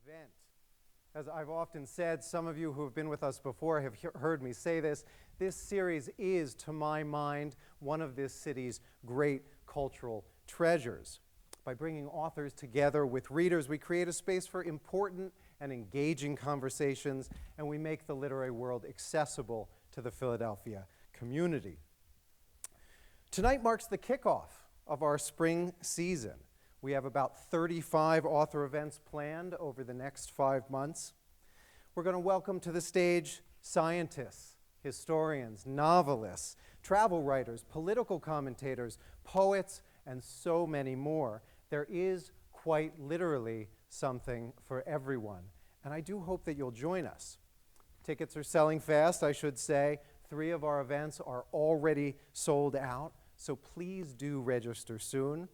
event. As I've often said, some of you who have been with us before have heard me say this. This series is, to my mind, one of this city's great cultural treasures. By bringing authors together with readers, we create a space for important and engaging conversations, and we make the literary world accessible to the Philadelphia community. Tonight marks the kickoff of our spring season. We have about 35 author events planned over the next 5 months. We're going to welcome to the stage scientists, historians, novelists, travel writers, political commentators, poets, and so many more. There is quite literally something for everyone, and I do hope that you'll join us. Tickets are selling fast, I should say. 3 of our events are already sold out, so please do register soon.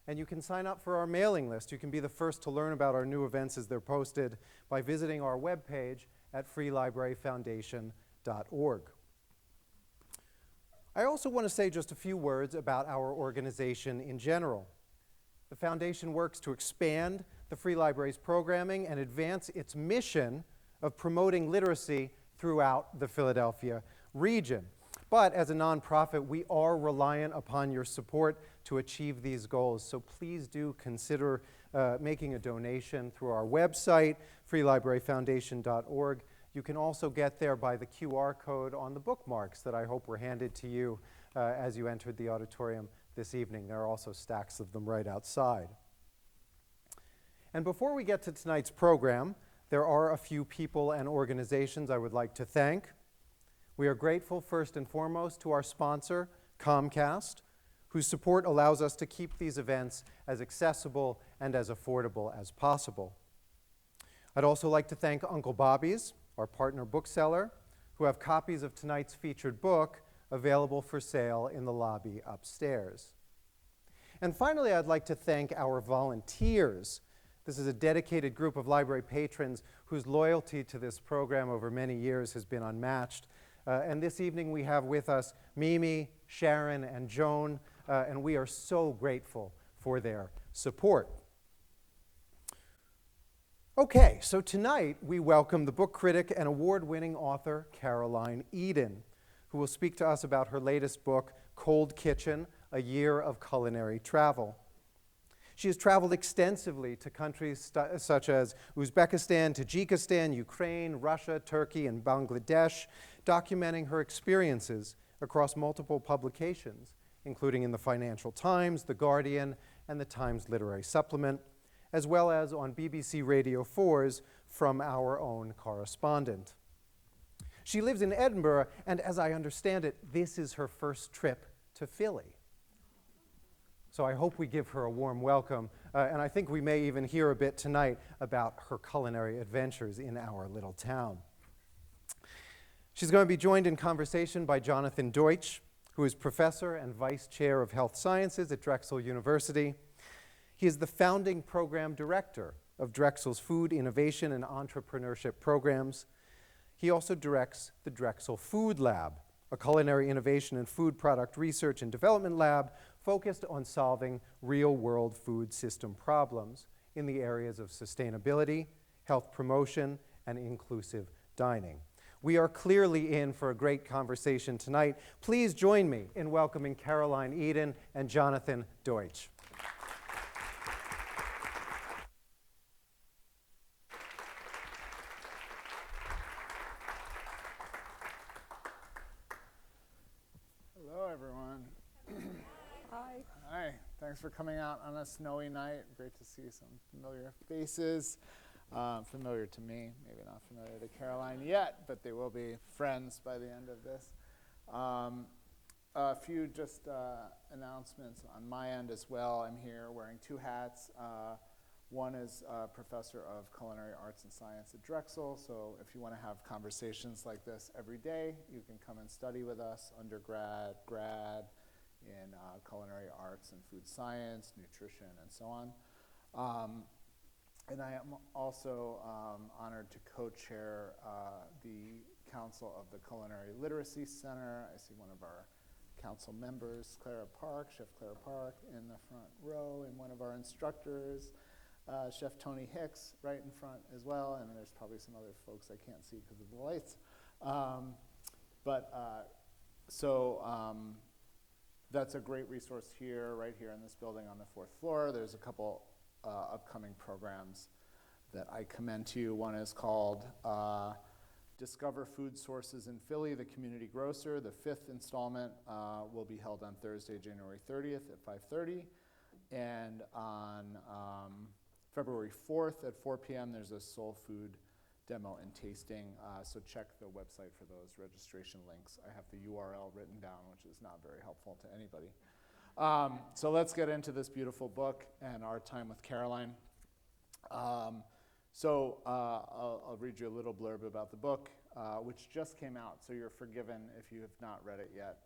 And you can sign up for our mailing list. You can be the first to learn about our new events as they're posted by visiting our webpage at freelibraryfoundation.org. I also want to say just a few words about our organization in general. The foundation works to expand the Free Library's programming and advance its mission of promoting literacy throughout the Philadelphia region. But as a nonprofit, we are reliant upon your support to achieve these goals. So please do consider making a donation through our website, freelibraryfoundation.org. You can also get there by the QR code on the bookmarks that I hope were handed to you as you entered the auditorium this evening. There are also stacks of them right outside. And before we get to tonight's program, there are a few people and organizations I would like to thank. We are grateful first and foremost to our sponsor, Comcast, whose support allows us to keep these events as accessible and as affordable as possible. I'd also like to thank Uncle Bobby's, our partner bookseller, who have copies of tonight's featured book available for sale in the lobby upstairs. And finally, I'd like to thank our volunteers. This is a dedicated group of library patrons whose loyalty to this program over many years has been unmatched. And this evening we have with us Mimi, Sharon, and Joan, and we are so grateful for their support. Okay, so tonight we welcome the book critic and award-winning author Caroline Eden, who will speak to us about her latest book, Cold Kitchen, A Year of Culinary Travel. She has traveled extensively to countries such as Uzbekistan, Tajikistan, Ukraine, Russia, Turkey, and Bangladesh, documenting her experiences across multiple publications, including in the Financial Times, The Guardian, and the Times Literary Supplement, as well as on BBC Radio 4's From Our Own Correspondent. She lives in Edinburgh, and as I understand it, this is her first trip to Philly. So I hope we give her a warm welcome, and I think we may even hear a bit tonight about her culinary adventures in our little town. She's going to be joined in conversation by Jonathan Deutsch, who is professor and vice chair of health sciences at Drexel University. He is the founding program director of Drexel's Food Innovation and Entrepreneurship programs. He also directs the Drexel Food Lab, a culinary innovation and food product research and development lab focused on solving real-world food system problems in the areas of sustainability, health promotion, and inclusive dining. We are clearly in for a great conversation tonight. Please join me in welcoming Caroline Eden and Jonathan Deutsch. Hello, everyone. Hi. Hi. Thanks for coming out on a snowy night. Great to see some familiar faces. Familiar to me, maybe not familiar to Caroline yet, but they will be friends by the end of this. A few just announcements on my end as well. I'm here wearing 2 hats. One is professor of culinary arts and science at Drexel, so if you want to have conversations like this every day, you can come and study with us, undergrad, grad, in culinary arts and food science, nutrition, and so on. And I am also honored to co-chair the Council of the Culinary Literacy Center. I see one of our council members, Chef Clara Park, in the front row, and one of our instructors, Chef Tony Hicks right in front as well, and there's probably some other folks I can't see because of the lights. That's a great resource here, right here in this building on the 4th floor. There's a couple upcoming programs that I commend to you. One is called Discover Food Sources in Philly, the Community Grocer. The 5th installment will be held on Thursday, January 30th at 5:30. And on February 4th at 4 p.m., there's a soul food demo and tasting. So check the website for those registration links. I have the URL written down, which is not very helpful to anybody. So let's get into this beautiful book and our time with Caroline. I'll read you a little blurb about the book, which just came out, so you're forgiven if you have not read it yet.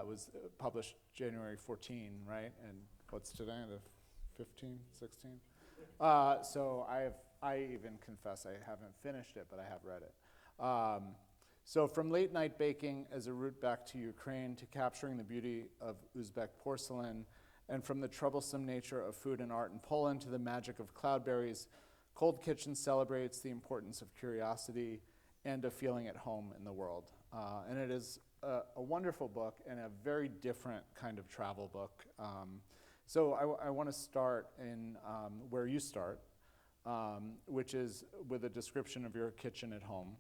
It was published January 14, right? And what's today, the 15, 16? So I even confess I haven't finished it, but I have read it. So from late night baking as a route back to Ukraine to capturing the beauty of Uzbek porcelain, and from the troublesome nature of food and art in Poland to the magic of cloudberries, Cold Kitchen celebrates the importance of curiosity and of feeling at home in the world. And it is a wonderful book and a very different kind of travel book. So I want to start in where you start, which is with a description of your kitchen at home.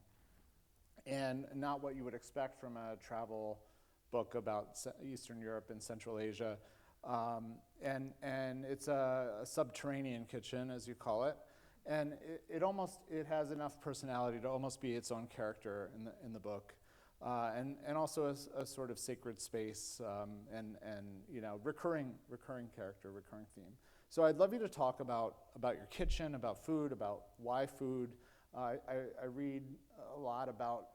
And not what you would expect from a travel book about Eastern Europe and Central Asia. And it's a subterranean kitchen, as you call it. And it has enough personality to almost be its own character in the book. And also a sort of sacred space and recurring character, recurring theme. So I'd love you to talk about your kitchen, about food, about why food. I read a lot about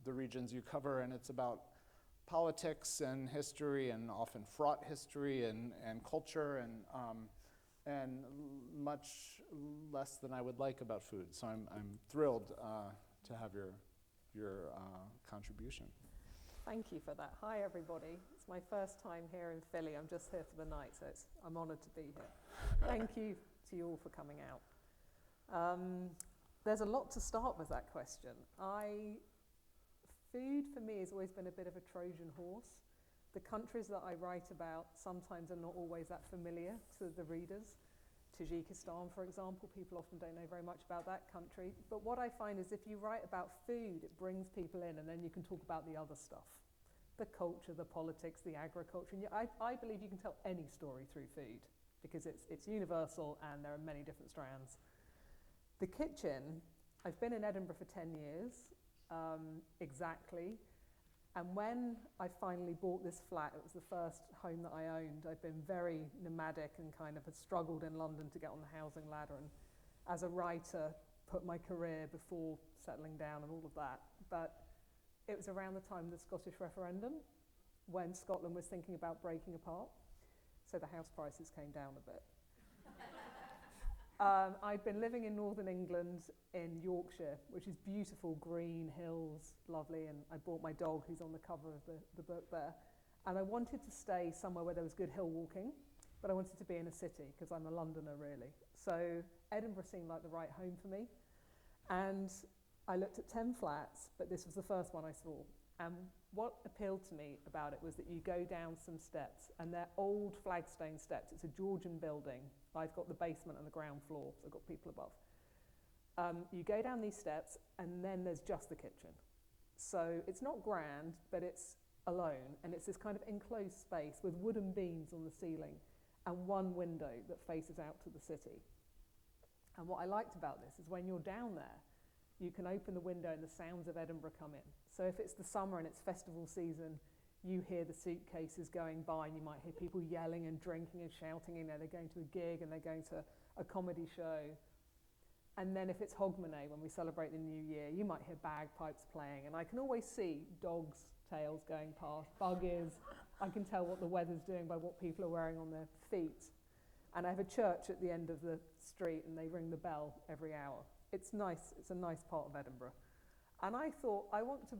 the regions you cover, and it's about politics and history, and often fraught history and culture, and much less than I would like about food. So I'm thrilled to have your contribution. Thank you for that. Hi, everybody. It's my first time here in Philly. I'm just here for the night, so I'm honored to be here. Thank you to you all for coming out. There's a lot to start with that question. Food for me has always been a bit of a Trojan horse. The countries that I write about sometimes are not always that familiar to the readers. Tajikistan, for example, people often don't know very much about that country. But what I find is if you write about food, it brings people in, and then you can talk about the other stuff. The culture, the politics, the agriculture. And I believe you can tell any story through food because it's universal and there are many different strands. The kitchen, I've been in Edinburgh for 10 years, exactly. And when I finally bought this flat, it was the first home that I owned. I've been very nomadic and kind of had struggled in London to get on the housing ladder, and as a writer, put my career before settling down and all of that. But it was around the time of the Scottish referendum when Scotland was thinking about breaking apart. So the house prices came down a bit. I'd been living in northern England in Yorkshire, which is beautiful, green hills, lovely, and I bought my dog, who's on the cover of the book there. And I wanted to stay somewhere where there was good hill walking, but I wanted to be in a city, because I'm a Londoner, really. So Edinburgh seemed like the right home for me. And I looked at 10 flats, but this was the first one I saw. And what appealed to me about it was that you go down some steps, and they're old flagstone steps. It's a Georgian building. I've got the basement and the ground floor, so I've got people above. You go down these steps, and then there's just the kitchen. So it's not grand, but it's alone, and it's this kind of enclosed space with wooden beams on the ceiling and one window that faces out to the city. And what I liked about this is when you're down there, you can open the window and the sounds of Edinburgh come in. So if it's the summer and it's festival season, you hear the suitcases going by, and you might hear people yelling and drinking and shouting. You know, they're going to a gig and they're going to a comedy show. And then if it's Hogmanay, when we celebrate the New Year, you might hear bagpipes playing. And I can always see dogs' tails going past, buggies. I can tell what the weather's doing by what people are wearing on their feet. And I have a church at the end of the street, and they ring the bell every hour. It's nice. It's a nice part of Edinburgh. And I thought, I want to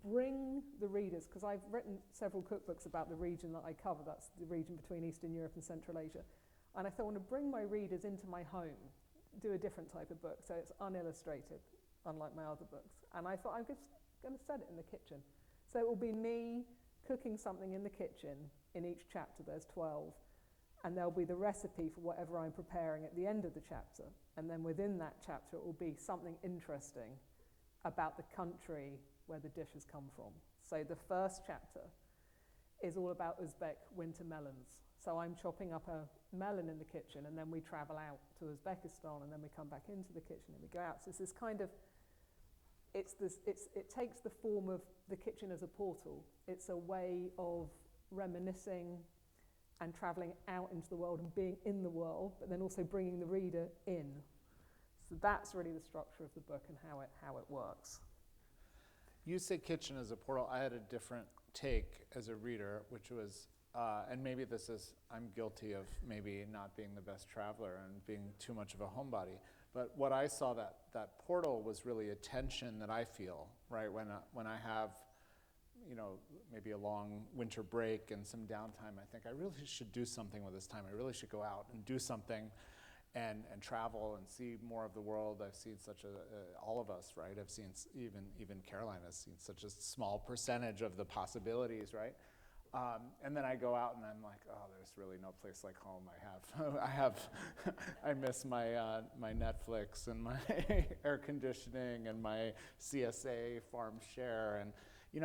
bring the readers, because I've written several cookbooks about the region that I cover, that's the region between Eastern Europe and Central Asia. And I thought I want to bring my readers into my home, do a different type of book, so it's unillustrated, unlike my other books. And I thought I'm just going to set it in the kitchen. So it will be me cooking something in the kitchen. In each chapter there's 12, and there'll be the recipe for whatever I'm preparing at the end of the chapter. And then within that chapter it will be something interesting about the country where the dish has come from. So the first chapter is all about Uzbek winter melons. So I'm chopping up a melon in the kitchen, and then we travel out to Uzbekistan, and then we come back into the kitchen and we go out. So it's this kind of, it takes the form of the kitchen as a portal. It's a way of reminiscing and traveling out into the world and being in the world, but then also bringing the reader in. So that's really the structure of the book and how it works. You say kitchen as a portal. I had a different take as a reader, which was, and maybe this is, I'm guilty of maybe not being the best traveler and being too much of a homebody. But what I saw, that portal was really a tension that I feel, right? When I have, maybe a long winter break and some downtime, I think I really should do something with this time. I really should go out and do something and travel and see more of the world. I've seen all of us, right? I've seen, even Caroline has seen such a small percentage of the possibilities, right? And then I go out and I'm like, oh, there's really no place like home. I miss my Netflix and my air conditioning and my CSA farm share, and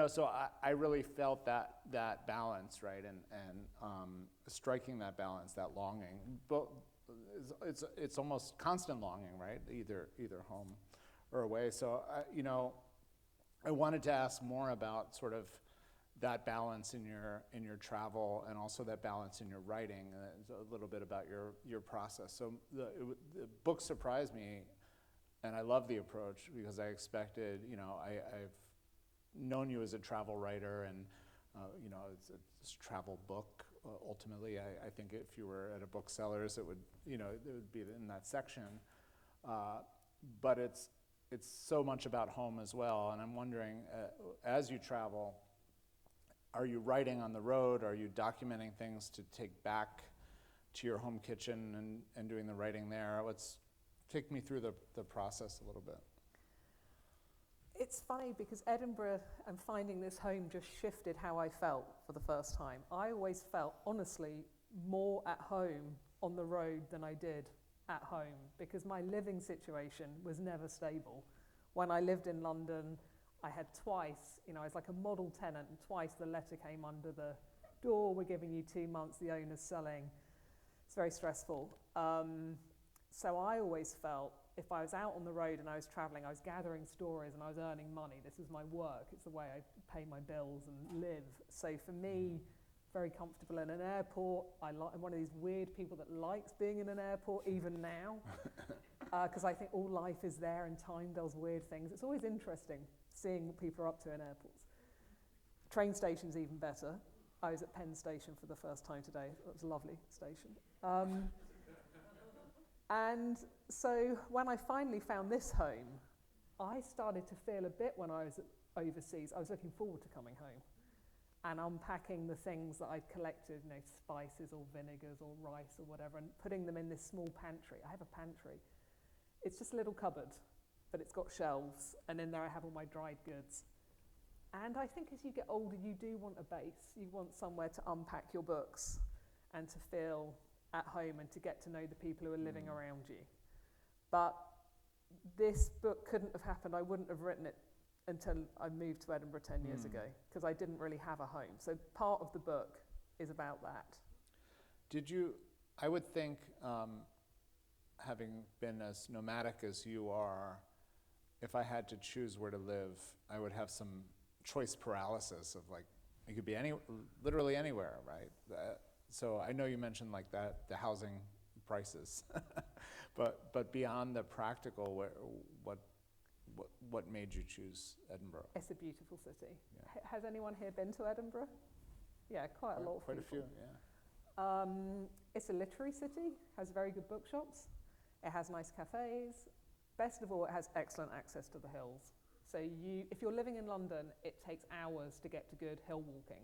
so I really felt that balance, right, and striking that balance, that longing, but it's almost constant longing, right, either home or away. So I wanted to ask more about sort of that balance in your travel, and also that balance in your writing, a little bit about your process. So the book surprised me, and I love the approach, because I expected, I've known you as a travel writer, and it's a travel book. Ultimately, I think if you were at a bookseller's, it would be in that section. But it's so much about home as well, and I'm wondering, as you travel, are you writing on the road? Are you documenting things to take back to your home kitchen and doing the writing there? Take me through the process a little bit. It's funny because Edinburgh and finding this home just shifted how I felt for the first time. I always felt, honestly, more at home on the road than I did at home, because my living situation was never stable. When I lived in London, I had twice, I was like a model tenant, and twice the letter came under the door, we're giving you 2 months, the owner's selling. It's very stressful. So I always felt, if I was out on the road and I was traveling, I was gathering stories and I was earning money. This is my work. It's the way I pay my bills and live. So for me, very comfortable in an airport. I'm one of these weird people that likes being in an airport even now, because I think all life is there and time does weird things. It's always interesting seeing what people are up to in airports. Train station's even better. I was at Penn Station for the first time today. It was a lovely station. And so when I finally found this home, I started to feel a bit, when I was overseas, I was looking forward to coming home and unpacking the things that I'd collected, spices or vinegars or rice or whatever, and putting them in this small pantry. I have a pantry. It's just a little cupboard, but it's got shelves, and in there I have all my dried goods. And I think as you get older, you do want a base. You want somewhere to unpack your books and to feel at home and to get to know the people who are living around you. But this book couldn't have happened. I wouldn't have written it until I moved to Edinburgh 10 years ago, because I didn't really have a home. So part of the book is about that. I would think, having been as nomadic as you are, if I had to choose where to live, I would have some choice paralysis of it could be literally anywhere, right? So I know you mentioned the housing prices, but beyond the practical, what made you choose Edinburgh? It's a beautiful city. Yeah. Has anyone here been to Edinburgh? Yeah, quite a lot of people. Quite a few, yeah. It's a literary city, has very good bookshops, it has nice cafes. Best of all, it has excellent access to the hills. So if you're living in London, it takes hours to get to good hill walking.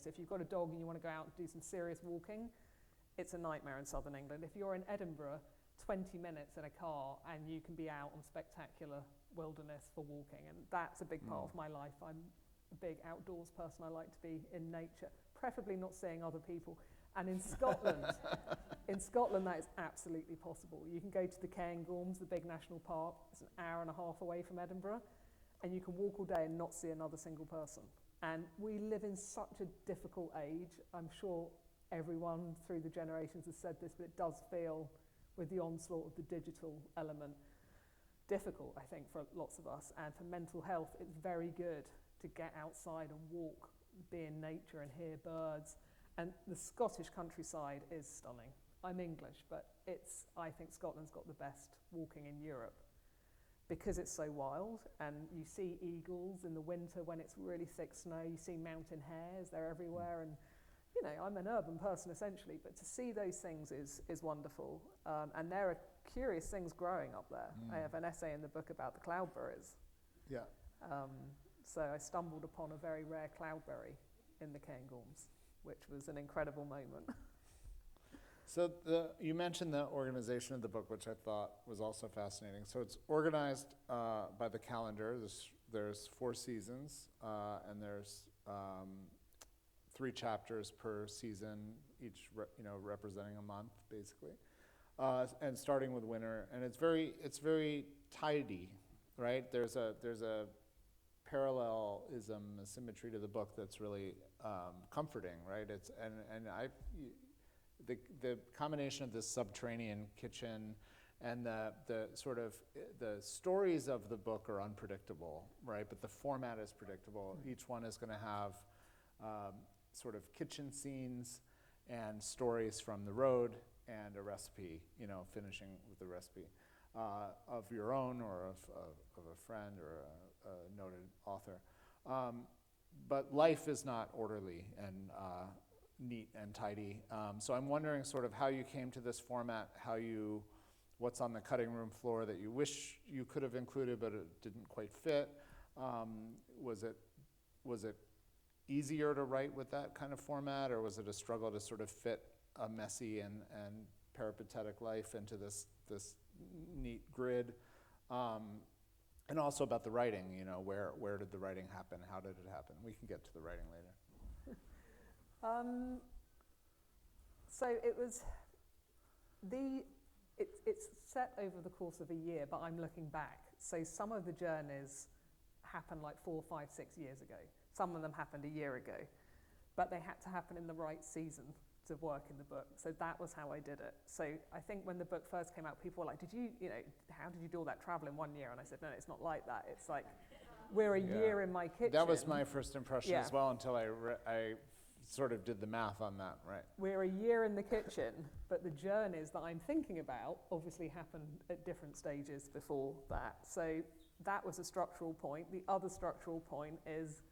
So if you've got a dog and you want to go out and do some serious walking, it's a nightmare in southern England. If you're in Edinburgh, 20 minutes in a car and you can be out on spectacular wilderness for walking, and that's a big part of my life. I'm a big outdoors person. I like to be in nature, preferably not seeing other people. And in Scotland, that is absolutely possible. You can go to the Cairngorms, the big national park. It's an hour and a half away from Edinburgh, and you can walk all day and not see another single person. And we live in such a difficult age. I'm sure everyone through the generations has said this, but it does feel, with the onslaught of the digital element, difficult, I think, for lots of us. And for mental health, it's very good to get outside and walk, be in nature and hear birds. And the Scottish countryside is stunning. I'm English, but I think Scotland's got the best walking in Europe because it's so wild, and you see eagles in the winter when it's really thick snow. You see mountain hares, they're everywhere. And you know, I'm an urban person essentially, but to see those things is wonderful. And there are curious things growing up there. I have an essay in the book about the cloudberries. Yeah. So I stumbled upon a very rare cloudberry in the Cairngorms, which was an incredible moment. So you mentioned the organization of the book, which I thought was also fascinating. So it's organized by the calendar. There's 4 seasons, and there's 3 chapters per season, each representing a month, basically, and starting with winter. And it's very tidy, right? There's a parallelism, a symmetry to the book that's really comforting, right? The combination of this subterranean kitchen and the sort of the stories of the book are unpredictable, right? But the format is predictable. Each one is going to have sort of kitchen scenes and stories from the road and a recipe, finishing with the recipe of your own or of a friend or a noted author. But life is not orderly and neat and tidy. So I'm wondering sort of how you came to this format, what's on the cutting room floor that you wish you could have included but it didn't quite fit. Was it easier to write with that kind of format, or was it a struggle to sort of fit a messy and peripatetic life into this neat grid? And also about the writing, where did the writing happen? How did it happen? We can get to the writing later. So it's set over the course of a year, but I'm looking back. So some of the journeys happened like 4, 5, 6 years ago. Some of them happened a year ago, but they had to happen in the right season to work in the book. So that was how I did it. So I think when the book first came out, people were like, how did you do all that travel in 1 year? And I said, no, it's not like that. It's like, we're a year in my kitchen. That was my first impression as well, until I sort of did the math on that, right? We're a year in the kitchen, but the journeys that I'm thinking about obviously happened at different stages before that. So that was a structural point. The other structural point is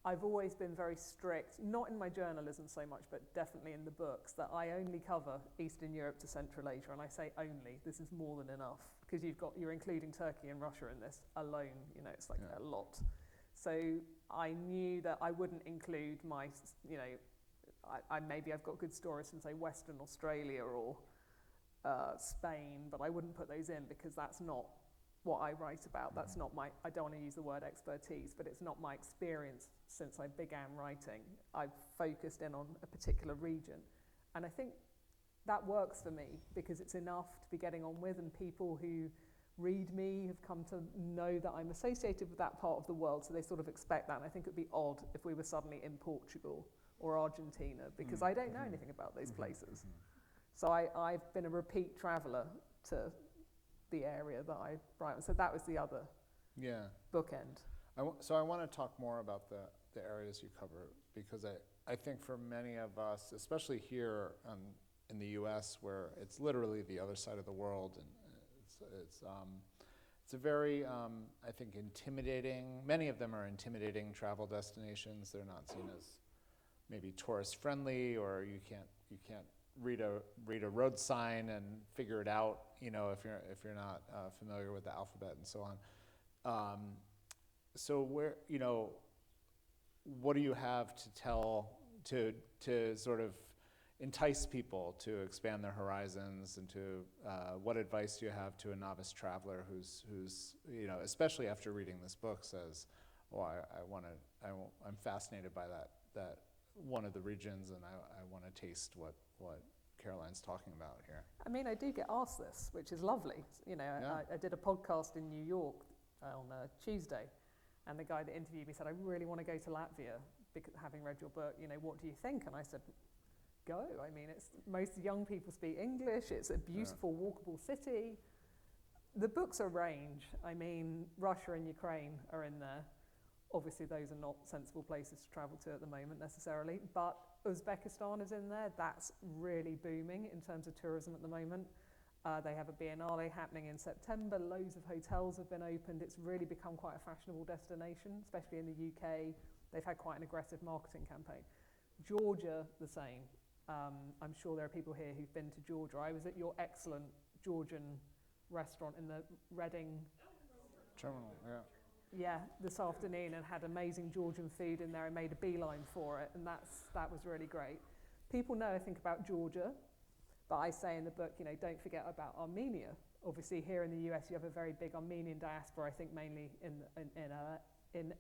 I've always been very strict, not in my journalism so much, but definitely in the books, that I only cover Eastern Europe to Central Asia. And I say only, this is more than enough, because you're including Turkey and Russia in this alone. It's like a lot. So I knew that I wouldn't include maybe I've got good stories from, say, Western Australia or Spain, but I wouldn't put those in because that's not what I write about. That's not I don't want to use the word expertise, but it's not my experience since I began writing. I've focused in on a particular region. And I think that works for me because it's enough to be getting on with, and people who read me have come to know that I'm associated with that part of the world, so they sort of expect that. And I think it would be odd if we were suddenly in Portugal or Argentina, because I don't know anything about those places. So I've been a repeat traveller to the area that I write on. So that was the other bookend. So I want to talk more about the areas you cover, because I think for many of us, especially here in the US, where it's literally the other side of the world, and it's a very, I think, intimidating. Many of them are intimidating travel destinations. They're not seen as maybe tourist friendly, or you can't read a road sign and figure it out, if you're not familiar with the alphabet and so on. So what do you have to tell to sort of entice people to expand their horizons, and to what advice do you have to a novice traveler who's especially after reading this book, says, "Oh, I'm fascinated by that one of the regions, and I want to taste what Caroline's talking about here." I mean, I do get asked this, which is lovely. I did a podcast in New York on Tuesday, and the guy that interviewed me said, "I really want to go to Latvia, because having read your book, what do you think?" And I said, "Go. I mean, most young people speak English. It's a beautiful, walkable city." The book's a range. I mean, Russia and Ukraine are in there. Obviously, those are not sensible places to travel to at the moment necessarily, but Uzbekistan is in there. That's really booming in terms of tourism at the moment. They have a Biennale happening in September. Loads of hotels have been opened. It's really become quite a fashionable destination, especially in the UK. They've had quite an aggressive marketing campaign. Georgia, the same. I'm sure there are people here who've been to Georgia. I was at your excellent Georgian restaurant in the Reading Terminal, Yeah, this afternoon, and had amazing Georgian food in there. I made a beeline for it, and that was really great. People know I think about Georgia, but I say in the book, don't forget about Armenia. Obviously, here in the US, you have a very big Armenian diaspora. I think mainly in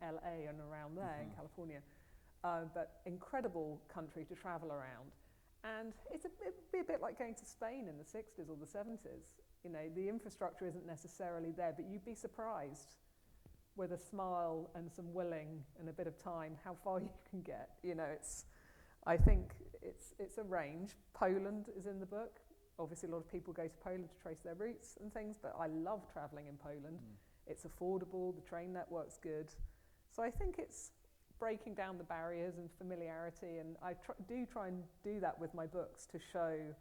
LA and around there, in California. But incredible country to travel around, and it'd be a bit like going to Spain in the 60s or the 70s. The infrastructure isn't necessarily there, but you'd be surprised, with a smile and some willing and a bit of time, how far you can get. I think it's a range. Poland is in the book. Obviously, a lot of people go to Poland to trace their roots and things, but I love traveling in Poland. It's affordable, the train network's good. So I think it's breaking down the barriers and familiarity, and I do try and do that with my books to show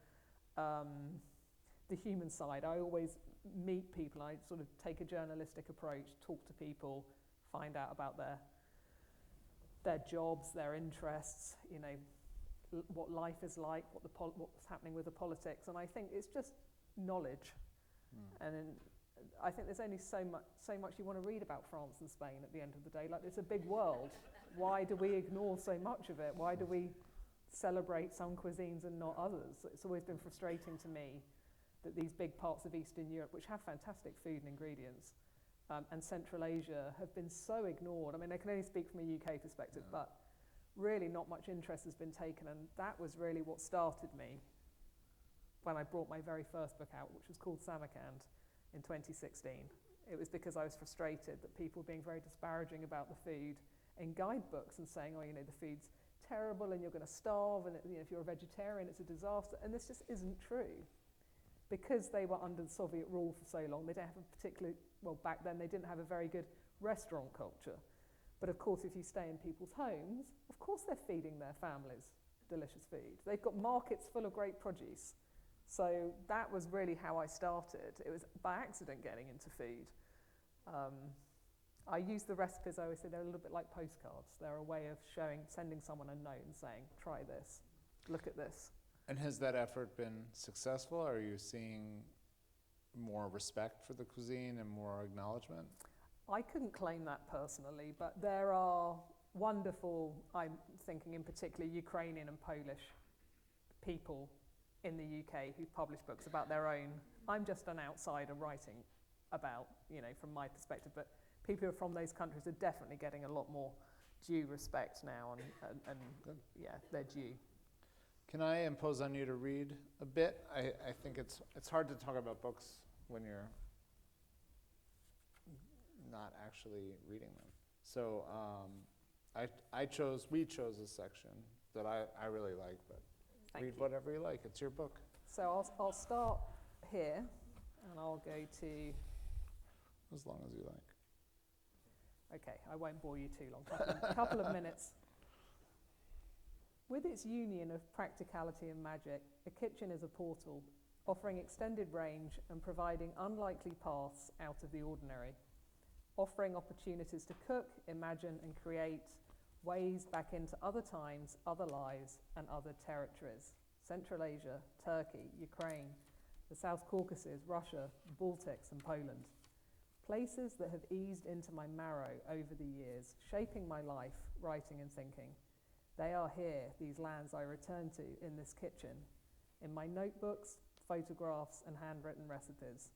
the human side. I always meet people. I sort of take a journalistic approach, talk to people, find out about their jobs, their interests, what life is like, what's happening with the politics, and I think it's just knowledge. And I think there's only so much you want to read about France and Spain at the end of the day. Like, it's a big world. Why do we ignore so much of it? Why do we celebrate some cuisines and not others? It's always been frustrating to me that these big parts of Eastern Europe, which have fantastic food and ingredients, and Central Asia have been so ignored. I mean, I can only speak from a UK perspective, but really not much interest has been taken, and that was really what started me when I brought my very first book out, which was called Samarkand, in 2016. It was because I was frustrated that people were being very disparaging about the food in guidebooks and saying, the food's terrible and you're going to starve, and if you're a vegetarian, it's a disaster. And this just isn't true. Because they were under the Soviet rule for so long, they don't have a particularly, back then they didn't have a very good restaurant culture. But of course, if you stay in people's homes, of course they're feeding their families delicious food. They've got markets full of great produce. So that was really how I started. It was by accident getting into food. I use the recipes, I always say they're a little bit like postcards. They're a way of sending someone a note and saying, try this, look at this. And has that effort been successful? Are you seeing more respect for the cuisine and more acknowledgement? I couldn't claim that personally, but there are wonderful, I'm thinking in particular Ukrainian and Polish people in the UK who publish books about their own. I'm just an outsider writing about, from my perspective, but people who are from those countries are definitely getting a lot more due respect now, and they're due. Can I impose on you to read a bit? I think it's hard to talk about books when you're not actually reading them. So we chose a section that I really like, but read whatever you like. It's your book. So I'll start here, and I'll go to... As long as you like. Okay, I won't bore you too long. A couple of minutes. With its union of practicality and magic, a kitchen is a portal, offering extended range and providing unlikely paths out of the ordinary, offering opportunities to cook, imagine, and create ways back into other times, other lives, and other territories. Central Asia, Turkey, Ukraine, the South Caucasus, Russia, the Baltics, and Poland. Places that have eased into my marrow over the years, shaping my life, writing and thinking. They are here, these lands I return to in this kitchen, in my notebooks, photographs and handwritten recipes,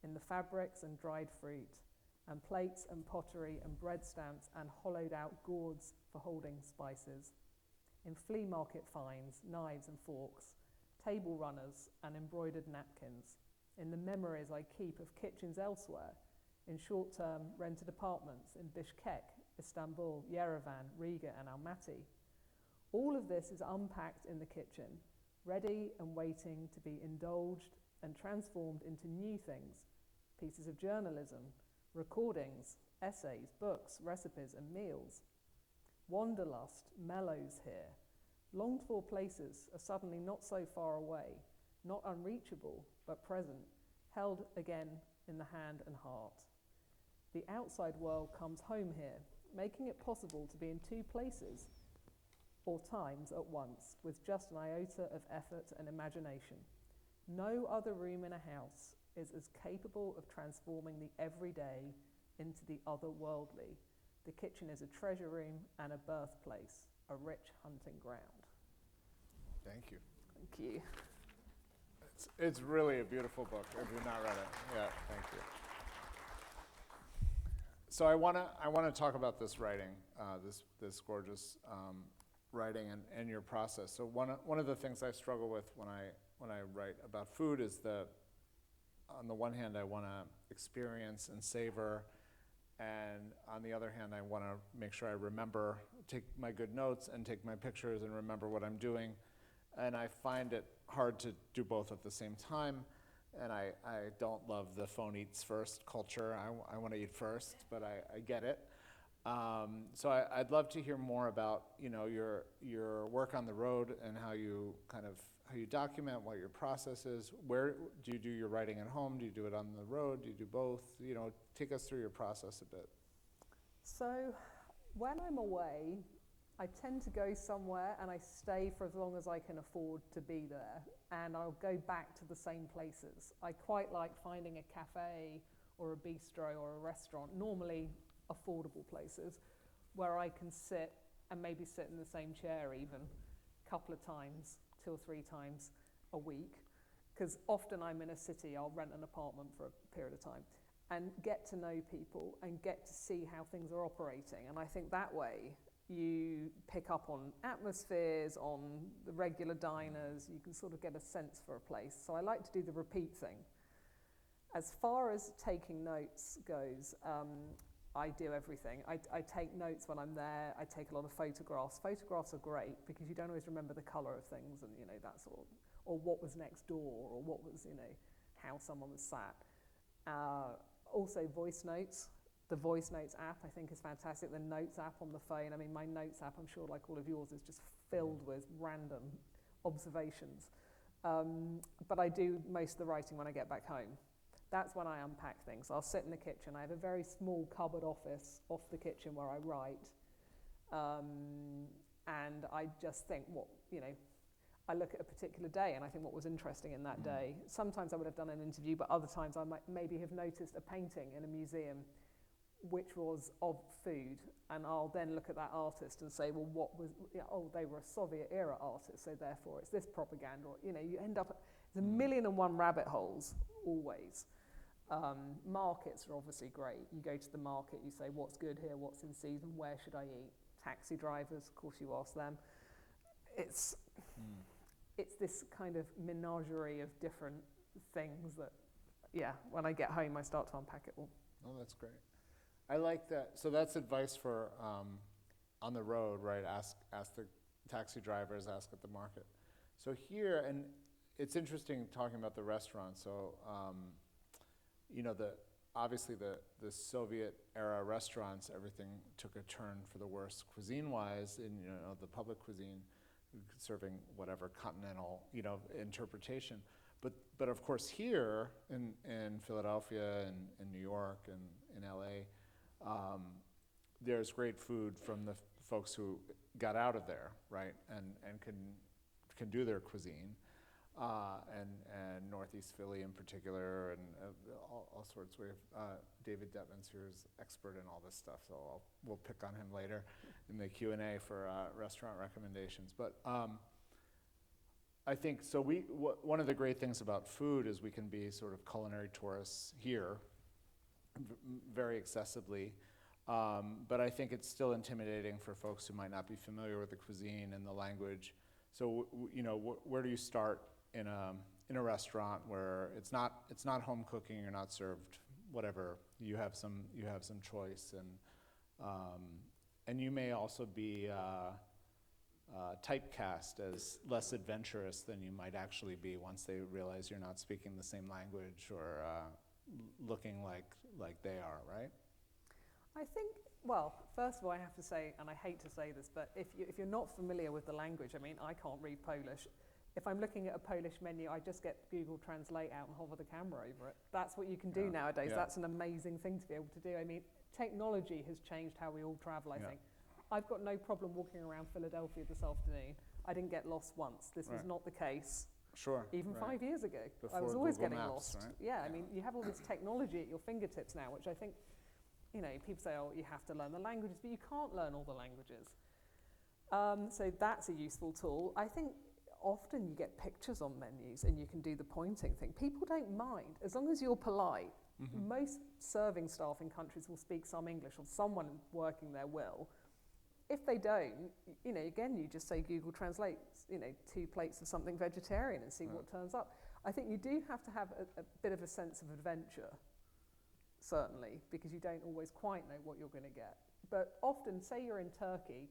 in the fabrics and dried fruit, and plates and pottery and bread stamps and hollowed out gourds for holding spices, in flea market finds, knives and forks, table runners and embroidered napkins, in the memories I keep of kitchens elsewhere, in short-term rented apartments in Bishkek, Istanbul, Yerevan, Riga and Almaty. All of this is unpacked in the kitchen, ready and waiting to be indulged and transformed into new things, pieces of journalism, recordings, essays, books, recipes and meals. Wanderlust mellows here. Longed for places are suddenly not so far away, not unreachable, but present, held again in the hand and heart. The outside world comes home here, making it possible to be in two places or times at once, with just an iota of effort and imagination. No other room in a house is as capable of transforming the everyday into the otherworldly. The kitchen is a treasure room and a birthplace, a rich hunting ground. Thank you. Thank you. It's really a beautiful book. If you've not read it, yeah, thank you. So I want to talk about this writing, this gorgeous writing and your process. So one of the things I struggle with when I write about food is that on the one hand I want to experience and savor, and on the other hand I want to make sure I remember, take my good notes and take my pictures and remember what I'm doing. And I find it hard to do both at the same time. And I don't love the phone eats first culture. I want to eat first, but I get it. So I'd love to hear more about your work on the road and how you document, what your process is. Where do you do your writing at home? Do you do it on the road? Do you do both? Take us through your process a bit. So when I'm away, I tend to go somewhere and I stay for as long as I can afford to be there, and I'll go back to the same places. I quite like finding a cafe or a bistro or a restaurant, normally affordable places, where I can sit and maybe sit in the same chair even a couple of times, 2 or 3 times a week, because often I'm in a city, I'll rent an apartment for a period of time and get to know people and get to see how things are operating. And I think that way you pick up on atmospheres, on the regular diners, you can sort of get a sense for a place. So I like to do the repeat thing. As far as taking notes goes, I do everything. I take notes when I'm there, I take a lot of photographs. Photographs are great because you don't always remember the colour of things and that sort of, or what was next door, or what was, how someone was sat. Also voice notes. The Voice Notes app, I think, is fantastic. The Notes app on the phone. I mean, my Notes app, I'm sure, like all of yours, is just filled with random observations. But I do most of the writing when I get back home. That's when I unpack things. I'll sit in the kitchen. I have a very small cupboard office off the kitchen where I write. And I just think I look at a particular day and I think what was interesting in that day. Sometimes I would have done an interview, but other times I might maybe have noticed a painting in a museum which was of food, and I'll then look at that artist and say, well, what was, they were a Soviet era artist, so therefore it's this propaganda, or, you end up, there's 1,000,001 rabbit holes, always. Markets are obviously great. You go to the market, you say, what's good here, what's in season, where should I eat? Taxi drivers, of course you ask them. It's this kind of menagerie of different things that, when I get home, I start to unpack it all. Oh, that's great. I like that. So that's advice for on the road, right? Ask the taxi drivers, ask at the market. So here, and it's interesting talking about the restaurant. So, obviously the Soviet era restaurants, everything took a turn for the worse cuisine-wise in, the public cuisine, serving whatever continental, interpretation. But of course here in Philadelphia and in New York and in LA, there's great food from the folks who got out of there, right, and can do their cuisine, and Northeast Philly in particular, and sorts. We have David Detmans here who's expert in all this stuff, so we'll pick on him later in the Q&A for restaurant recommendations. But I think, so one of the great things about food is we can be sort of culinary tourists here, very accessibly. But I think it's still intimidating for folks who might not be familiar with the cuisine and the language. So where do you start in a restaurant where it's not home cooking, you're not served whatever, you have some choice, and you may also be typecast as less adventurous than you might actually be once they realize you're not speaking the same language or looking like they are, right? I think, well, first of all, I have to say, and I hate to say this, but if you're not familiar with the language, I mean, I can't read Polish. If I'm looking at a Polish menu, I just get Google Translate out and hover the camera over it. That's what you can do nowadays. Yeah. That's an amazing thing to be able to do. I mean, technology has changed how we all travel, I think. I've got no problem walking around Philadelphia this afternoon. I didn't get lost once. This was not the case. Sure. Even 5 years ago. Before I was always Google getting Maps, lost. right? Yeah, I mean, you have all this technology at your fingertips now, which I think, people say, oh, you have to learn the languages, but you can't learn all the languages. So that's a useful tool. I think often you get pictures on menus and you can do the pointing thing. People don't mind, as long as you're polite. Mm-hmm. Most serving staff in countries will speak some English, or someone working there will. If they don't, again, you just say Google Translate, 2 plates of something vegetarian and see what turns up. I think you do have to have a bit of a sense of adventure, certainly, because you don't always quite know what you're going to get. But often, say you're in Turkey,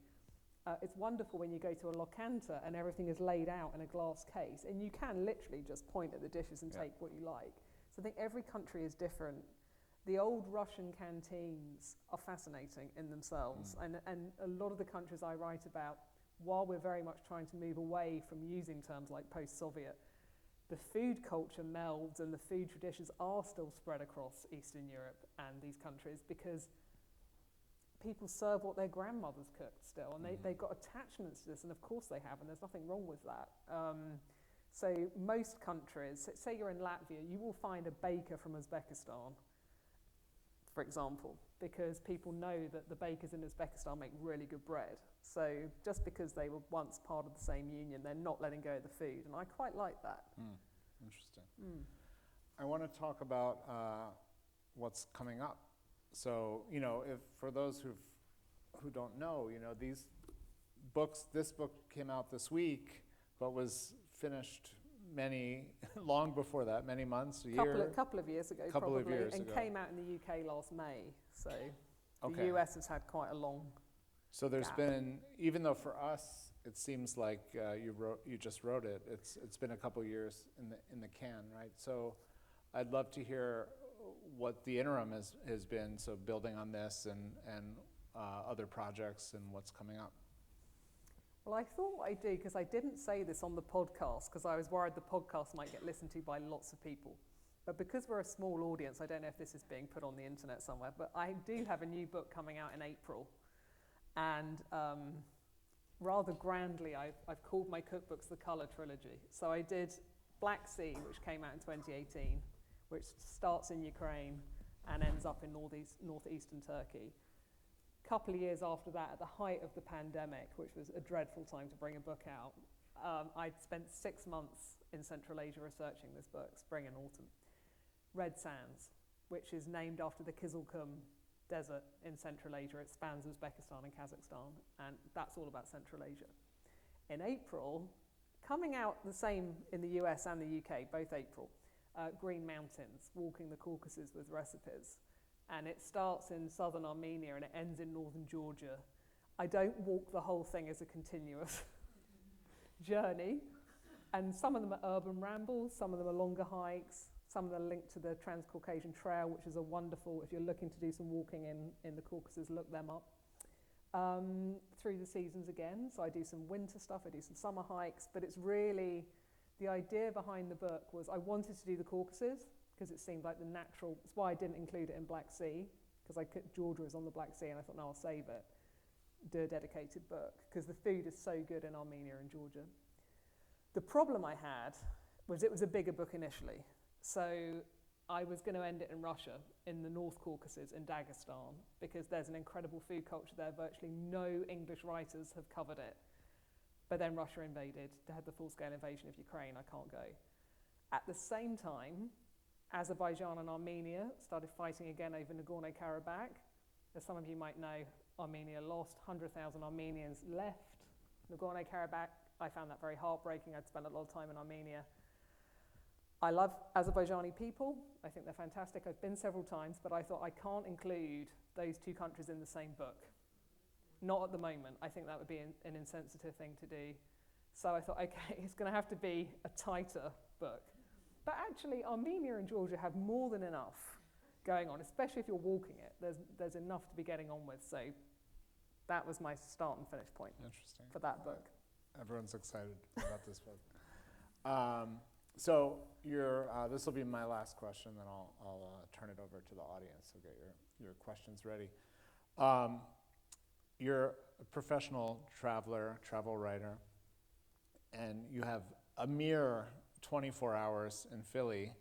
it's wonderful when you go to a locanta and everything is laid out in a glass case, and you can literally just point at the dishes and take what you like. So I think every country is different. The old Russian canteens are fascinating in themselves, and a lot of the countries I write about, while we're very much trying to move away from using terms like post-Soviet, the food culture melds and the food traditions are still spread across Eastern Europe and these countries, because people serve what their grandmothers cooked still, and they've got attachments to this, and of course they have, and there's nothing wrong with that. So most countries, say you're in Latvia, you will find a baker from Uzbekistan, for example, because people know that the bakers in Uzbekistan make really good bread. So just because they were once part of the same union, they're not letting go of the food, and I quite like that. Interesting. I want to talk about what's coming up. So, if for those who don't know, these books, this book came out this week, but was finished long before that, many months, a year? Couple of years ago, and came out in the UK last May. So the US has had quite a long So there's gap. been, even though for us it seems like you just wrote it, it's been a couple years in the can, right? So I'd love to hear what the interim has been, so building on this and other projects and what's coming up. Well, I thought what I'd do, because I didn't say this on the podcast, because I was worried the podcast might get listened to by lots of people. But because we're a small audience, I don't know if this is being put on the internet somewhere, but I do have a new book coming out in April. And rather grandly, I've called my cookbooks the Colour Trilogy. So I did Black Sea, which came out in 2018, which starts in Ukraine and ends up in northeastern Turkey. Couple of years after that, at the height of the pandemic, which was a dreadful time to bring a book out, I'd spent 6 months in Central Asia researching this book, spring and autumn. Red Sands, which is named after the Kizilkum Desert in Central Asia. It spans Uzbekistan and Kazakhstan, and that's all about Central Asia. In April, coming out the same in the US and the UK, both April, Green Mountains, walking the Caucasus with recipes. And it starts in southern Armenia and it ends in northern Georgia. I don't walk the whole thing as a continuous journey. And some of them are urban rambles, some of them are longer hikes, some of them are linked to the Trans-Caucasian Trail, which is a wonderful, if you're looking to do some walking in the Caucasus, look them up. Through the seasons again, so I do some winter stuff, I do some summer hikes, but it's really, the idea behind the book was I wanted to do the Caucasus, because it seemed like the natural, that's why I didn't include it in Black Sea, because Georgia is on the Black Sea, and I thought, no, I'll save it, do a dedicated book, because the food is so good in Armenia and Georgia. The problem I had was it was a bigger book initially. So I was going to end it in Russia, in the North Caucasus, in Dagestan, because there's an incredible food culture there. Virtually no English writers have covered it. But then Russia invaded. They had the full-scale invasion of Ukraine. I can't go. At the same time, Azerbaijan and Armenia started fighting again over Nagorno-Karabakh. As some of you might know, Armenia lost. 100,000 Armenians left Nagorno-Karabakh. I found that very heartbreaking. I'd spent a lot of time in Armenia. I love Azerbaijani people. I think they're fantastic. I've been several times, but I thought I can't include those two countries in the same book. Not at the moment. I think that would be an insensitive thing to do. So I thought, okay, it's going to have to be a tighter book. But actually, Armenia and Georgia have more than enough going on, especially if you're walking it. There's enough to be getting on with. So that was my start and finish point. Interesting. For that book. Everyone's excited about this book. So this will be my last question, then I'll turn it over to the audience. So get your questions ready. You're a professional traveler, travel writer, and you have a mere 24 hours in Philly.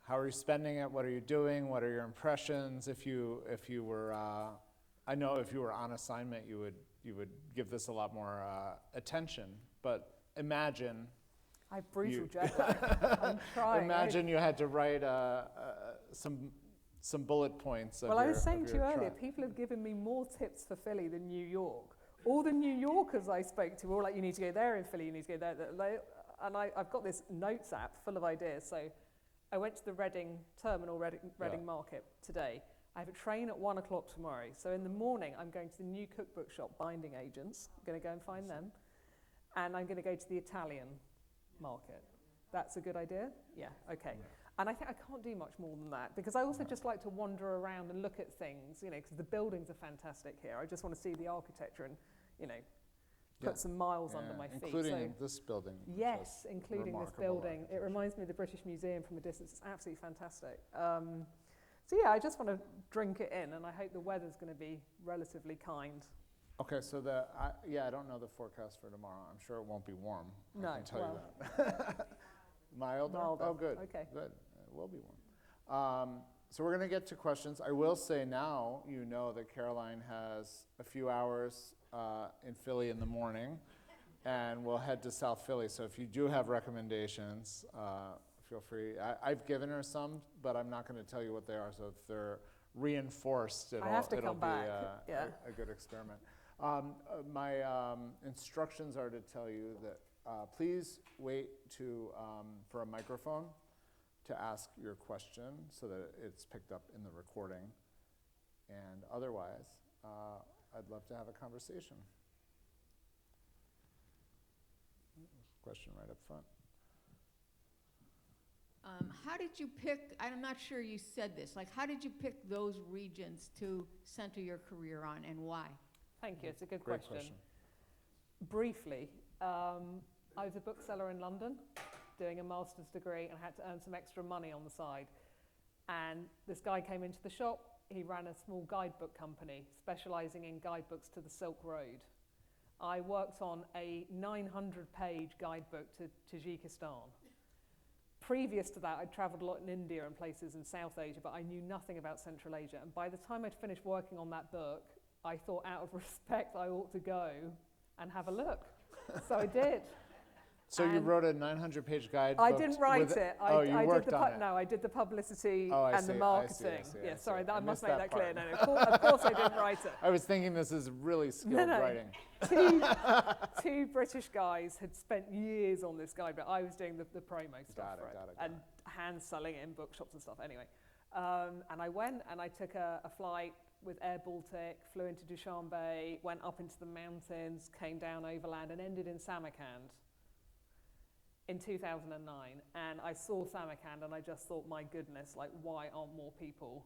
How are you spending it? What are you doing? What are your impressions? If you were, I know if you were on assignment, you would give this a lot more attention. But imagine. I have brutal jet lag. I'm trying. Imagine you had to write some bullet points. Well, I was saying to you earlier, people have given me more tips for Philly than New York. All the New Yorkers I spoke to were all like, you need to go there in Philly, you need to go there. And I've got this notes app full of ideas. So I went to the Reading Terminal, Reading Market today. I have a train at 1 o'clock tomorrow. So in the morning, I'm going to the new Cookbook shop, Binding Agents. I'm going to go and find them. And I'm going to go to the Italian market. That's a good idea? Yeah, okay. Yeah. And I think I can't do much more than that, because I also just like to wander around and look at things, because the buildings are fantastic here. I just want to see the architecture and, put some miles under my feet. Including this building. Yes, including this building. It reminds me of the British Museum from a distance. It's absolutely fantastic. So yeah, I just want to drink it in, and I hope the weather's going to be relatively kind. Okay, so I don't know the forecast for tomorrow. I'm sure it won't be warm. No, I can tell you that. Milder? Oh, good. Okay. Good. It will be warm. So we're going to get to questions. I will say now, you know that Caroline has a few hours in Philly in the morning, and we'll head to South Philly. So if you do have recommendations, feel free. I've given her some, but I'm not going to tell you what they are. So if they're reinforced, it'll be a good experiment. My instructions are to tell you that please wait for a microphone to ask your question so that it's picked up in the recording. And otherwise, I'd love to have a conversation. Question right up front. How did you pick, I'm not sure you said this, how did you pick those regions to center your career on, and why? Thank you, it's a good Great question. Briefly, I was a bookseller in London doing a master's degree and had to earn some extra money on the side. And this guy came into the shop. He ran a small guidebook company specializing in guidebooks to the Silk Road. I worked on a 900-page guidebook to Tajikistan. Previous to that, I'd traveled a lot in India and places in South Asia, but I knew nothing about Central Asia. And by the time I'd finished working on that book, I thought out of respect I ought to go and have a look. So I did. So you wrote a 900-page guidebook? I didn't write it. You worked on it. No, I did the publicity and the marketing. I see. I must make that clear. No, of course I didn't write it. I was thinking this is really skilled writing. Two British guys had spent years on this guide, but I was doing the promo stuff for it. And hand selling it in bookshops and stuff. Anyway, and I went and I took a flight with Air Baltic, flew into Dushanbe, went up into the mountains, came down overland, and ended in Samarkand in 2009. And I saw Samarkand and I just thought, my goodness, why aren't more people?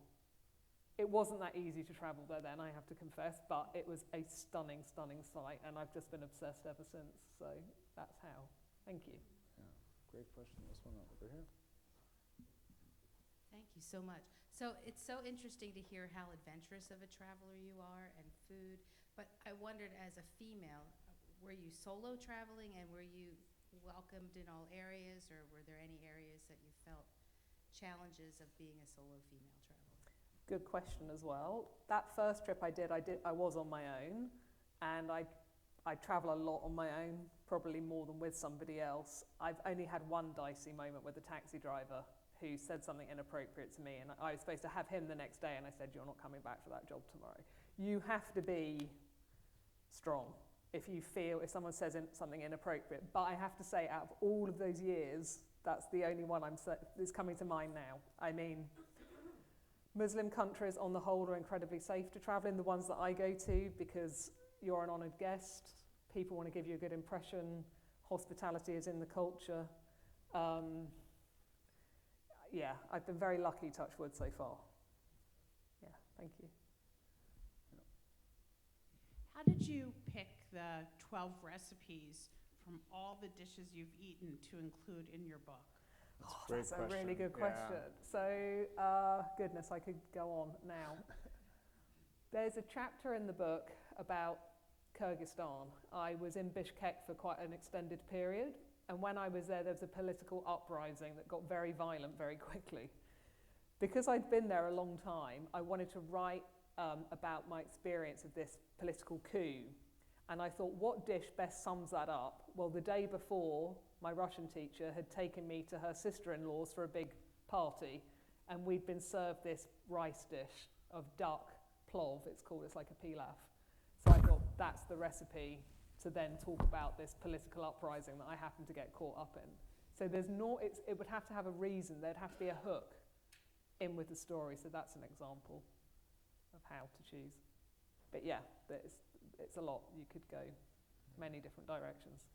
It wasn't that easy to travel there then, I have to confess, but it was a stunning, stunning sight, and I've just been obsessed ever since. So that's how. Thank you. Yeah, great question. This one over here. Thank you so much. So it's so interesting to hear how adventurous of a traveler you are, and food, but I wondered, as a female, were you solo traveling, and were you welcomed in all areas, or were there any areas that you felt challenges of being a solo female traveler? Good question as well. That first trip I was on my own, and I travel a lot on my own, probably more than with somebody else. I've only had one dicey moment with a taxi driver who said something inappropriate to me, and I was supposed to have him the next day, and I said, "You're not coming back for that job tomorrow." You have to be strong if someone says something inappropriate. But I have to say, out of all of those years, that's the only one that's coming to mind now. I mean, Muslim countries on the whole are incredibly safe to travel in, the ones that I go to, because you're an honoured guest, people want to give you a good impression, hospitality is in the culture. Yeah, I've been very lucky, touch wood, so far. Yeah, thank you. How did you pick the 12 recipes from all the dishes you've eaten to include in your book? That's a really good question. So, goodness, I could go on now. There's a chapter in the book about Kyrgyzstan. I was in Bishkek for quite an extended period, and when I was there was a political uprising that got very violent very quickly. Because I'd been there a long time, I wanted to write about my experience of this political coup. And I thought, what dish best sums that up? Well, the day before, my Russian teacher had taken me to her sister-in-law's for a big party, and we'd been served this rice dish of duck plov, it's called, it's like a pilaf. So I thought, that's the recipe to then talk about this political uprising that I happened to get caught up in. So it would have to have a reason, there'd have to be a hook in with the story, so that's an example of how to choose. But yeah, it's a lot. You could go many different directions.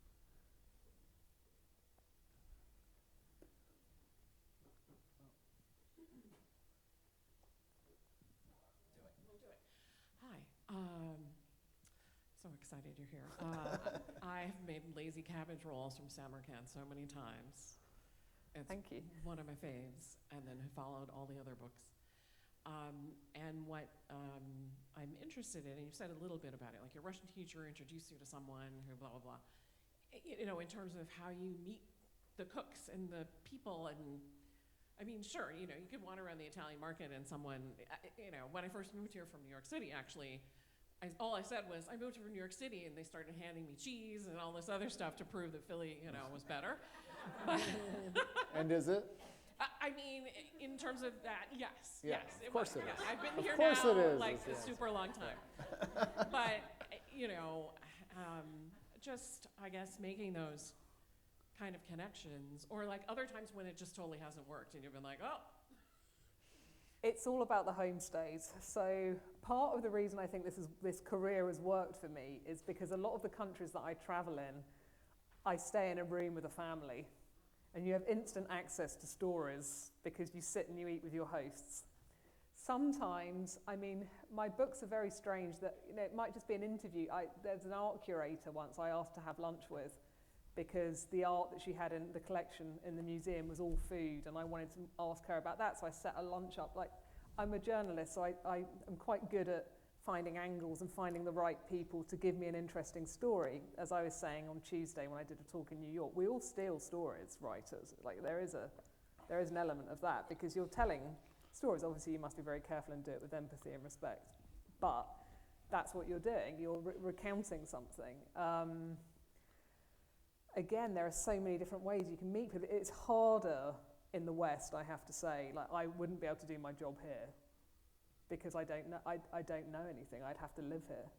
Hi. So excited you're here. I've made lazy cabbage rolls from Samarkand so many times. It's Thank you. one of my faves, and then have followed all the other books. And what I'm interested in, and you said a little bit about it, like your Russian teacher introduced you to someone who blah, blah, blah. You know, in terms of how you meet the cooks and the people, and I mean, sure, you know, you could wander around the Italian market and someone, you know, when I first moved here from New York City, actually, all I said was, I moved here from New York City, and they started handing me cheese and all this other stuff to prove that Philly, you know, was better. And is it? I mean, in terms of that, yes. Yeah, yes. of course it yeah. is. I've been Of here course now, it is. like, It's a super long time. But, you know, just, I guess, making those kind of connections, or like other times when it just totally hasn't worked, and you've been like, oh. It's all about the homestays. So part of the reason I think this career has worked for me is because a lot of the countries that I travel in, I stay in a room with a family, and you have instant access to stories because you sit and you eat with your hosts. Sometimes, I mean, my books are very strange that, you know, it might just be an interview. There's an art curator once I asked to have lunch with, because the art that she had in the collection in the museum was all food, and I wanted to ask her about that, so I set a lunch up. Like, I'm a journalist, so I am quite good at finding angles and finding the right people to give me an interesting story. As I was saying on Tuesday when I did a talk in New York, we all steal stories, writers. Like, there is an element of that, because you're telling stories. Obviously, you must be very careful and do it with empathy and respect. But that's what you're doing. You're recounting something. Again, there are so many different ways you can meet people. It's harder in the West, I have to say. Like, I wouldn't be able to do my job here because I don't know anything. I'd have to live here.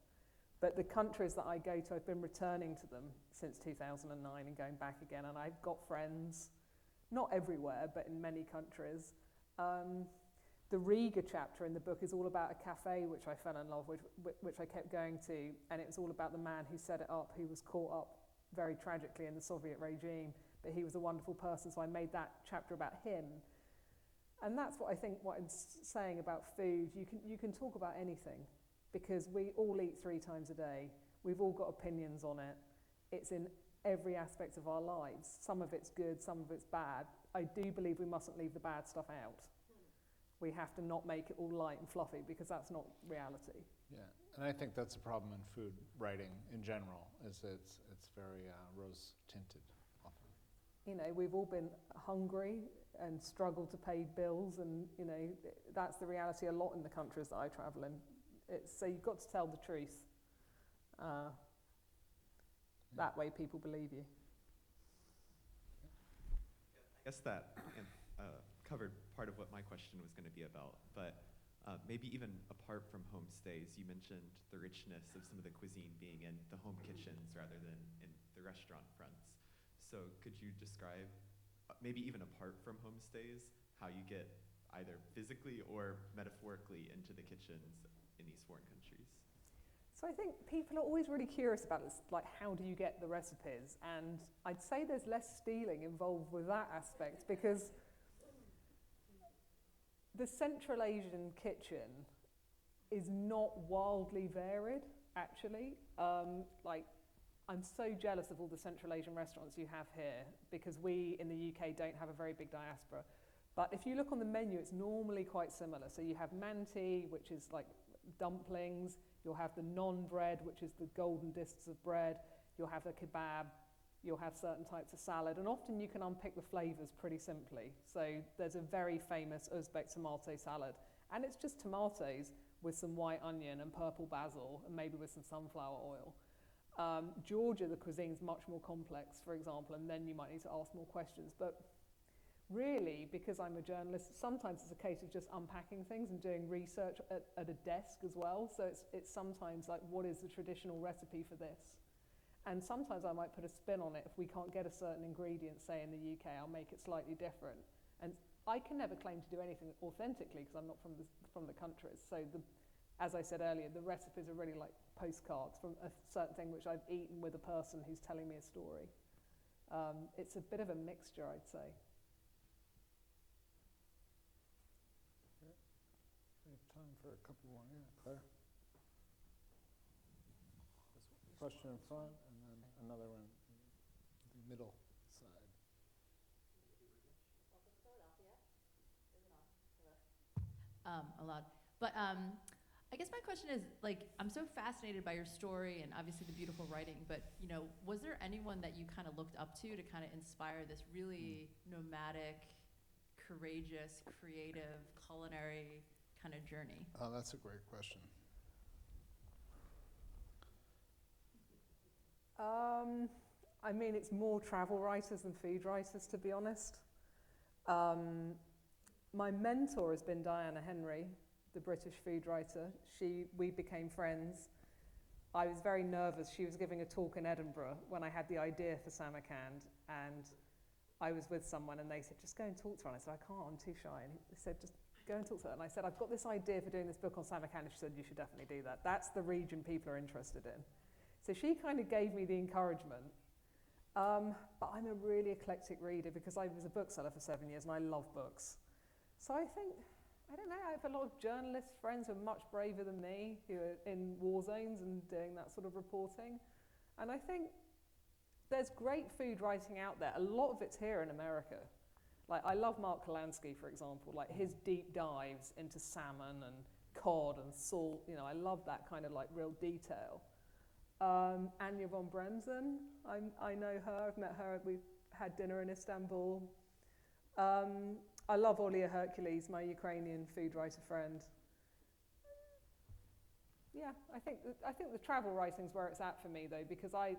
But the countries that I go to, I've been returning to them since 2009 and going back again, and I've got friends, not everywhere, but in many countries. The Riga chapter in the book is all about a cafe which I fell in love with, which I kept going to, and it was all about the man who set it up, who was caught up very tragically in the Soviet regime, but he was a wonderful person, so I made that chapter about him. And that's what I think, what I'm saying about food. You can talk about anything, because we all eat 3 times a day. We've all got opinions on it. It's in every aspect of our lives. Some of it's good, some of it's bad. I do believe we mustn't leave the bad stuff out. We have to not make it all light and fluffy, because that's not reality. Yeah, and I think that's a problem in food writing in general, is it's very rose-tinted often. we've all been hungry and struggled to pay bills, and that's the reality a lot in the countries that I travel in. So you've got to tell the truth. That way people believe you. I guess that covered part of what my question was going to be about, but maybe even apart from homestays, you mentioned the richness of some of the cuisine being in the home kitchens rather than in the restaurant fronts. So could you describe, maybe even apart from homestays, how you get either physically or metaphorically into the kitchens in these foreign countries? So I think people are always really curious about this, like how do you get the recipes? And I'd say there's less stealing involved with that aspect, because the Central Asian kitchen is not wildly varied, actually. I'm so jealous of all the Central Asian restaurants you have here, because we in the UK don't have a very big diaspora. But if you look on the menu, it's normally quite similar. So you have manti, which is like dumplings. You'll have the naan bread, which is the golden discs of bread. You'll have the kebab. You'll have certain types of salad. And often you can unpick the flavors pretty simply. So there's a very famous Uzbek tomato salad. And it's just tomatoes with some white onion and purple basil, and maybe with some sunflower oil. Georgia, the cuisine's much more complex, for example, and then you might need to ask more questions. But really, because I'm a journalist, sometimes it's a case of just unpacking things and doing research at a desk as well. So it's sometimes like, what is the traditional recipe for this? And sometimes I might put a spin on it. If we can't get a certain ingredient, say in the UK, I'll make it slightly different. And I can never claim to do anything authentically because I'm not from the countries. So as I said earlier, the recipes are really like postcards from a certain thing which I've eaten with a person who's telling me a story. It's a bit of a mixture, I'd say. We have time for a couple more. Yeah, Claire. Question in front, and then another one in the middle side. A lot. But I guess my question is, like, I'm so fascinated by your story and obviously the beautiful writing, but, was there anyone that you kind of looked up to kind of inspire this really nomadic, courageous, creative, culinary kind of journey? Oh, that's a great question. I mean, it's more travel writers than food writers, to be honest. My mentor has been Diana Henry, the British food writer. We became friends. I was very nervous. She was giving a talk in Edinburgh when I had the idea for Samarkand, and I was with someone and they said, just go and talk to her. And I said, I can't, I'm too shy. And they said, just go and talk to her. And I said, I've got this idea for doing this book on Samarkand. And she said, you should definitely do that. That's the region people are interested in. So she kind of gave me the encouragement. But I'm a really eclectic reader because I was a bookseller for 7 years and I love books. So I think, I don't know, I have a lot of journalist friends who are much braver than me, who are in war zones and doing that sort of reporting. And I think there's great food writing out there. A lot of it's here in America. Like, I love Mark Kolansky, for example, like his deep dives into salmon and cod and salt. I love that kind of like real detail. Anya von Bremzen, I know her, I've met her, we've had dinner in Istanbul. I love Olia Hercules, my Ukrainian food writer friend. Yeah, I think the travel writing's where it's at for me though, because I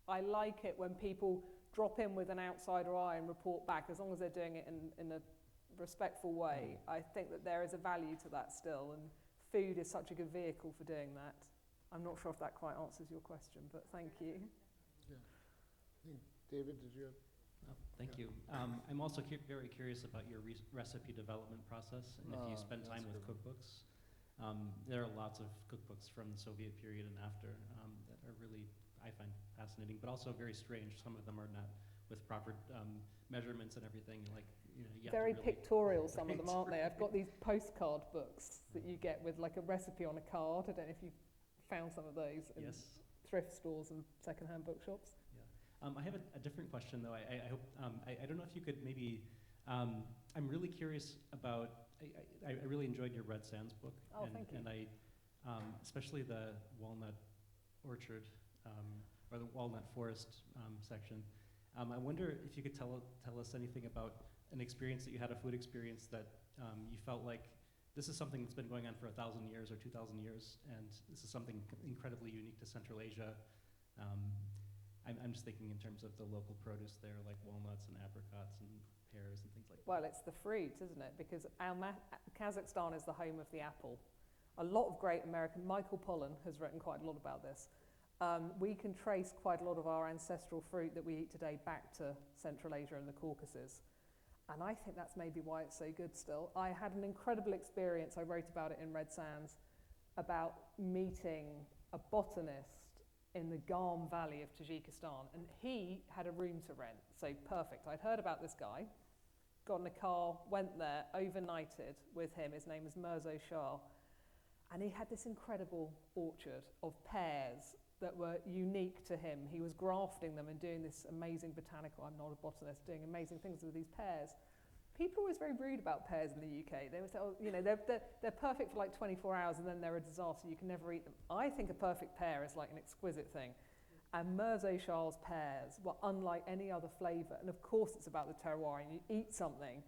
like it when people drop in with an outsider eye and report back, as long as they're doing it in a respectful way. I think that there is a value to that still, and food is such a good vehicle for doing that. I'm not sure if that quite answers your question, but thank you. Yeah. I think, David, did you have? Oh, thank you. I'm also very curious about your recipe development process, and if you spend time with cookbooks. There are lots of cookbooks from the Soviet period and after that are really, I find, fascinating, but also very strange. Some of them are not with proper measurements and everything. Like, you have very to really pictorial, some of them, aren't they? I've got these postcard books that you get with like a recipe on a card. I don't know if you've found some of those in thrift stores and secondhand bookshops. Yeah, I have a different question though. I hope I don't know if you could maybe. I'm really curious about. I really enjoyed your Red Sands book. Oh, thank you. And I, especially the walnut orchard or the walnut forest section. I wonder if you could tell us anything about an experience that you had, a food experience that you felt like this is something that's been going on for 1,000 years or 2,000 years, and this is something incredibly unique to Central Asia. I'm just thinking in terms of the local produce there, like walnuts and apricots and pears and things like that. Well, it's the fruit, isn't it? Because Kazakhstan is the home of the apple. A lot of great American, Michael Pollan has written quite a lot about this. We can trace quite a lot of our ancestral fruit that we eat today back to Central Asia and the Caucasus. And I think that's maybe why it's so good still. I had an incredible experience, I wrote about it in Red Sands, about meeting a botanist in the Gam Valley of Tajikistan. And he had a room to rent, so perfect. I'd heard about this guy, got in a car, went there, overnighted with him. His name is Mirzo Shah. And he had this incredible orchard of pears that were unique to him. He was grafting them and doing this amazing botanical, I'm not a botanist, doing amazing things with these pears. People are always very rude about pears in the UK. They would say, oh, you know, they're perfect for like 24 hours and then they're a disaster. You can never eat them. I think a perfect pear is like an exquisite thing. And Mirzo Shah's pears were unlike any other flavour. And of course it's about the terroir. And you eat something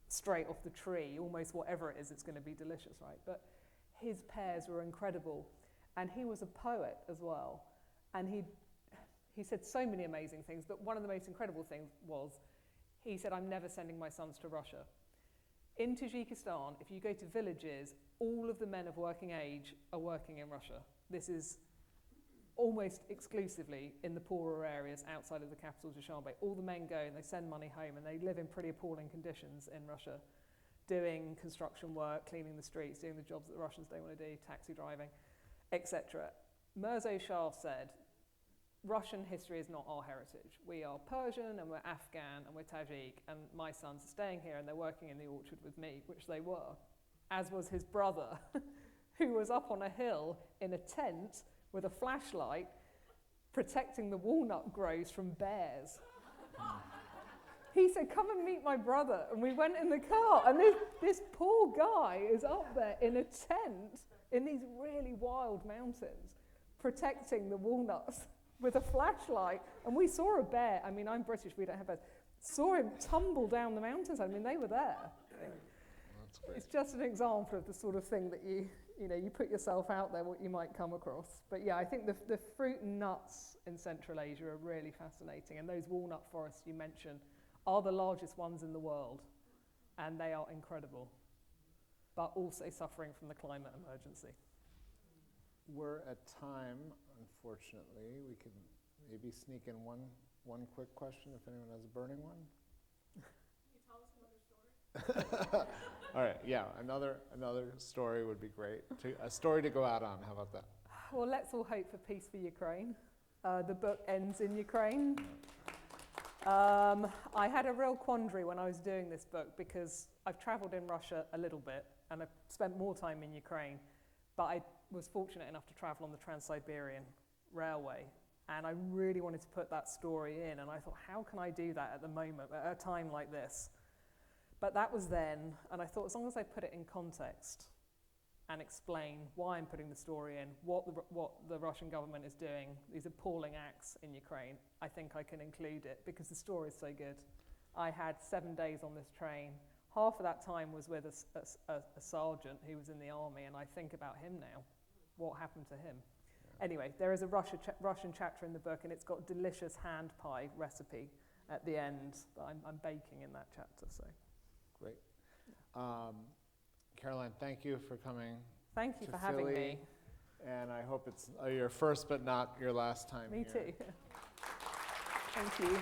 straight off the tree, almost whatever it is, it's going to be delicious, right? But his pears were incredible. And he was a poet as well. And he said so many amazing things, but one of the most incredible things was, he said, I'm never sending my sons to Russia. In Tajikistan, if you go to villages, all of the men of working age are working in Russia. This is almost exclusively in the poorer areas outside of the capital, Dushanbe. All the men go and they send money home and they live in pretty appalling conditions in Russia, doing construction work, cleaning the streets, doing the jobs that the Russians don't want to do, taxi driving, etc. Mirzo Shah said, Russian history is not our heritage. We are Persian and we're Afghan and we're Tajik, and my sons are staying here and they're working in the orchard with me, which they were, as was his brother, who was up on a hill in a tent with a flashlight protecting the walnut groves from bears. He said, come and meet my brother. And we went in the car, and this poor guy is up there in a tent in these really wild mountains, protecting the walnuts with a flashlight. And we saw a bear. I mean, I'm British, we don't have bears. Saw him tumble down the mountains. I mean, they were there. That's great. It's just an example of the sort of thing that you put yourself out there, what you might come across. But yeah, I think the fruit and nuts in Central Asia are really fascinating. And those walnut forests you mentioned are the largest ones in the world. And they are incredible, but also suffering from the climate emergency. We're at time, unfortunately. We could maybe sneak in one quick question if anyone has a burning one. Can you tell us another story? All right, yeah, another story would be great. A story to go out on, how about that? Well, let's all hope for peace for Ukraine. The book ends in Ukraine. I had a real quandary when I was doing this book because I've traveled in Russia a little bit and I've spent more time in Ukraine, but I was fortunate enough to travel on the Trans-Siberian Railway, and I really wanted to put that story in, and I thought, how can I do that at the moment, at a time like this? But that was then, and I thought as long as I put it in context and explain why I'm putting the story in, what the Russian government is doing, these appalling acts in Ukraine, I think I can include it because the story is so good. I had 7 days on this train. Half of that time was with a sergeant who was in the army, and I think about him now. What happened to him? Yeah. Anyway, there is a Russian chapter in the book, and it's got delicious hand pie recipe at the end that I'm baking in that chapter. So, great. Caroline, thank you for coming. Thank you to for having Philly, me. And I hope it's your first but not your last time Me here. too. Thank you.